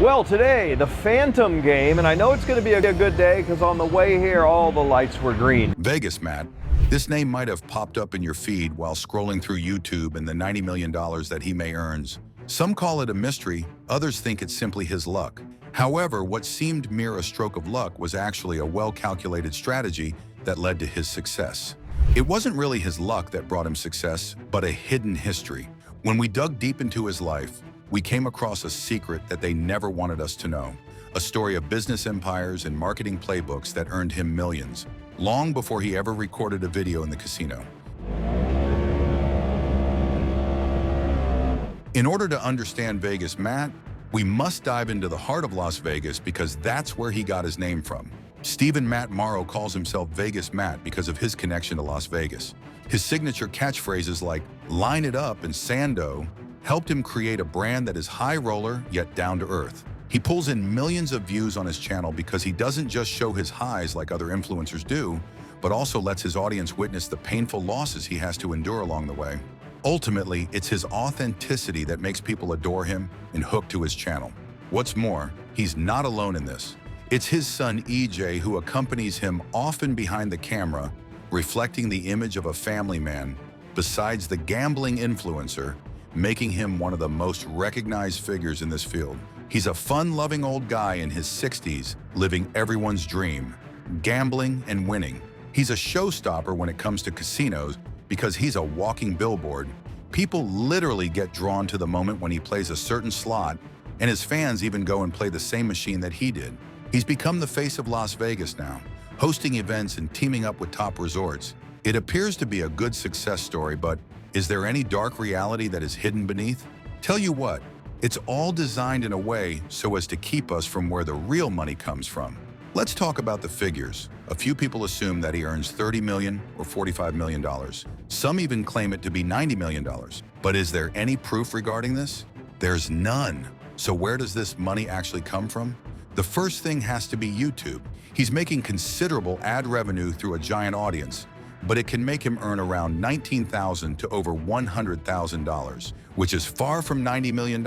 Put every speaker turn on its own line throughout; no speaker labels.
Well, today, the Phantom game, and I know it's going to be a good day because on the way here, all the lights were green.
Vegas Matt. This name might have popped up in your feed while scrolling through YouTube and the $90 million that he may earns. Some call it a mystery, others think it's simply his luck. However, what seemed mere a stroke of luck was actually a well-calculated strategy that led to his success. It wasn't really his luck that brought him success, but a hidden history. When we dug deep into his life, we came across a secret that they never wanted us to know. A story of business empires and marketing playbooks that earned him millions, long before he ever recorded a video in the casino. In order to understand Vegas Matt, we must dive into the heart of Las Vegas because that's where he got his name from. Stephen Matt Morrow calls himself Vegas Matt because of his connection to Las Vegas. His signature catchphrases like "line it up" and "Sando" helped him create a brand that is high roller yet down to earth. He pulls in millions of views on his channel because he doesn't just show his highs like other influencers do, but also lets his audience witness the painful losses he has to endure along the way. Ultimately, it's his authenticity that makes people adore him and hook to his channel. What's more, he's not alone in this. It's his son EJ who accompanies him often behind the camera, reflecting the image of a family man, besides the gambling influencer, making him one of the most recognized figures in this field. He's a fun-loving old guy in his 60s, living everyone's dream, gambling and winning. He's a showstopper when it comes to casinos because he's a walking billboard. People literally get drawn to the moment when he plays a certain slot, and his fans even go and play the same machine that he did. He's become the face of Las Vegas now, hosting events and teaming up with top resorts. It appears to be a good success story, but is there any dark reality that is hidden beneath? Tell you what, it's all designed in a way so as to keep us from where the real money comes from. Let's talk about the figures. A few people assume that he earns $30 million or $45 million. Some even claim it to be $90 million. But is there any proof regarding this? There's none. So where does this money actually come from? The first thing has to be YouTube. He's making considerable ad revenue through a giant audience, but it can make him earn around $19,000 to over $100,000, which is far from $90 million.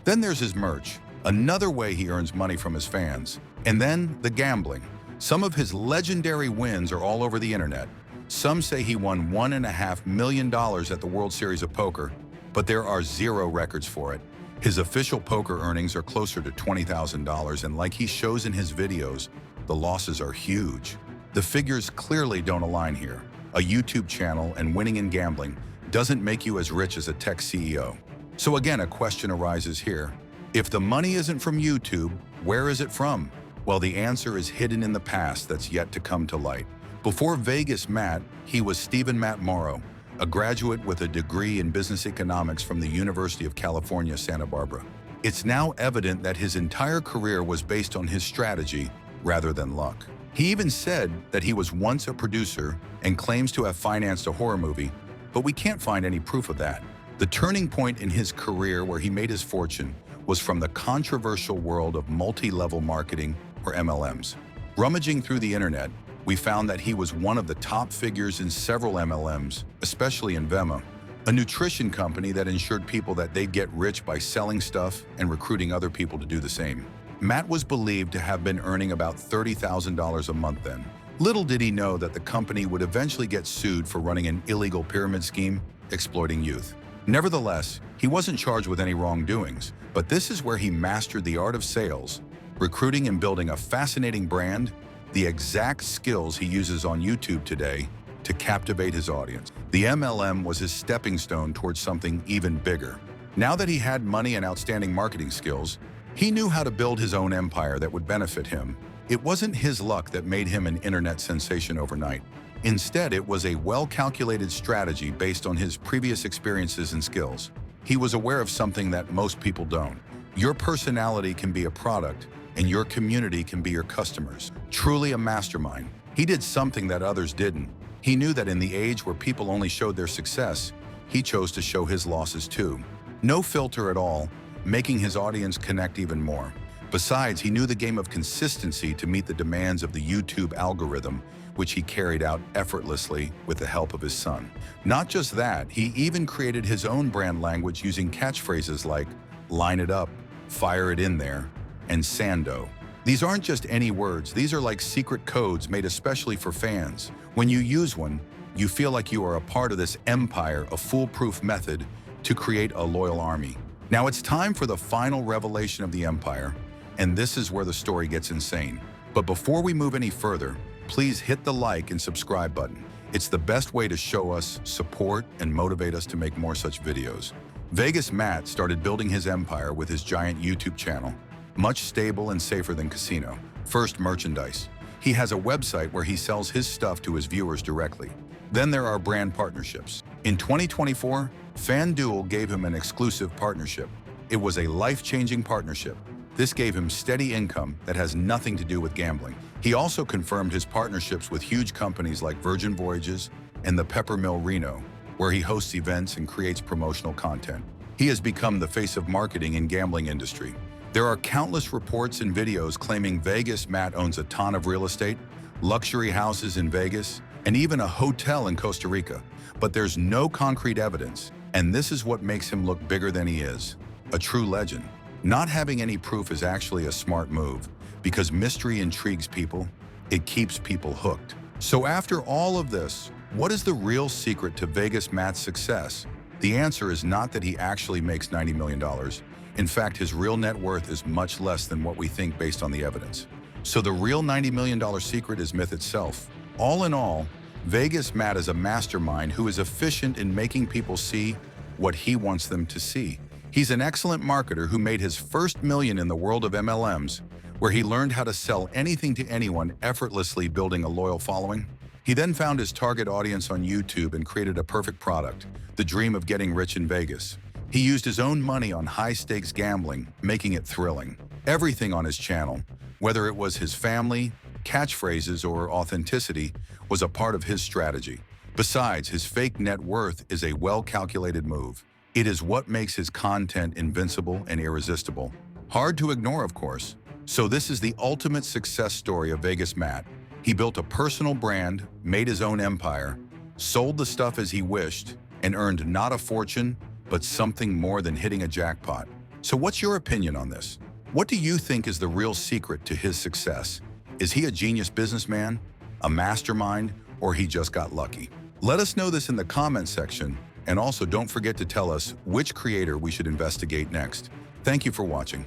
Then there's his merch, another way he earns money from his fans. And then the gambling. Some of his legendary wins are all over the internet. Some say he won $1.5 million at the World Series of Poker, but there are zero records for it. His official poker earnings are closer to $20,000, and like he shows in his videos, the losses are huge. The figures clearly don't align here. A YouTube channel and winning in gambling doesn't make you as rich as a tech CEO. So again, a question arises here. If the money isn't from YouTube, where is it from? Well, the answer is hidden in the past that's yet to come to light. Before Vegas Matt, he was Stephen Matt Morrow, a graduate with a degree in business economics from the University of California, Santa Barbara. It's now evident that his entire career was based on his strategy rather than luck. He even said that he was once a producer and claims to have financed a horror movie, but we can't find any proof of that. The turning point in his career where he made his fortune was from the controversial world of multi-level marketing, or MLMs. Rummaging through the internet, we found that he was one of the top figures in several MLMs, especially in Venmo, a nutrition company that ensured people that they'd get rich by selling stuff and recruiting other people to do the same. Matt was believed to have been earning about $30,000 a month then. Little did he know that the company would eventually get sued for running an illegal pyramid scheme, exploiting youth. Nevertheless, he wasn't charged with any wrongdoings, but this is where he mastered the art of sales, recruiting and building a fascinating brand, the exact skills he uses on YouTube today to captivate his audience. The MLM was his stepping stone towards something even bigger. Now that he had money and outstanding marketing skills, he knew how to build his own empire that would benefit him. It wasn't his luck that made him an internet sensation overnight. Instead, it was a well-calculated strategy based on his previous experiences and skills. He was aware of something that most people don't. Your personality can be a product, and your community can be your customers. Truly a mastermind. He did something that others didn't. He knew that in the age where people only showed their success, he chose to show his losses too. No filter at all, making his audience connect even more. Besides, he knew the game of consistency to meet the demands of the YouTube algorithm, which he carried out effortlessly with the help of his son. Not just that, he even created his own brand language using catchphrases like "line it up," "fire it in there," and sando. These aren't just any words, these are like secret codes made especially for fans. When you use one, you feel like you are a part of this empire, a foolproof method to create a loyal army. Now it's time for the final revelation of the empire, and this is where the story gets insane. But before we move any further, please hit the like and subscribe button. It's the best way to show us support and motivate us to make more such videos. Vegas Matt started building his empire with his giant YouTube channel, much stable and safer than Casino. First, merchandise. He has a website where he sells his stuff to his viewers directly. Then there are brand partnerships. In 2024, FanDuel gave him an exclusive partnership. It was a life-changing partnership. This gave him steady income that has nothing to do with gambling. He also confirmed his partnerships with huge companies like Virgin Voyages and the Peppermill Reno, where he hosts events and creates promotional content. He has become the face of marketing in gambling industry. There are countless reports and videos claiming Vegas Matt owns a ton of real estate, luxury houses in Vegas, and even a hotel in Costa Rica. But there's no concrete evidence, and this is what makes him look bigger than he is. A true legend. Not having any proof is actually a smart move, because mystery intrigues people, it keeps people hooked. So after all of this, what is the real secret to Vegas Matt's success? The answer is not that he actually makes $90 million. In fact, his real net worth is much less than what we think based on the evidence. So the real $90 million secret is myth itself. All in all, Vegas Matt is a mastermind who is efficient in making people see what he wants them to see. He's an excellent marketer who made his first million in the world of MLMs, where he learned how to sell anything to anyone, effortlessly building a loyal following. He then found his target audience on YouTube and created a perfect product, the dream of getting rich in Vegas. He used his own money on high-stakes gambling, making it thrilling. Everything on his channel, whether it was his family, catchphrases, or authenticity, was a part of his strategy. Besides, his fake net worth is a well-calculated move. It is what makes his content invincible and irresistible. Hard to ignore, of course. So this is the ultimate success story of Vegas Matt. He built a personal brand, made his own empire, sold the stuff as he wished, and earned not a fortune, but something more than hitting a jackpot. So what's your opinion on this? What do you think is the real secret to his success? Is he a genius businessman, a mastermind, or he just got lucky? Let us know this in the comment section, and also don't forget to tell us which creator we should investigate next. Thank you for watching.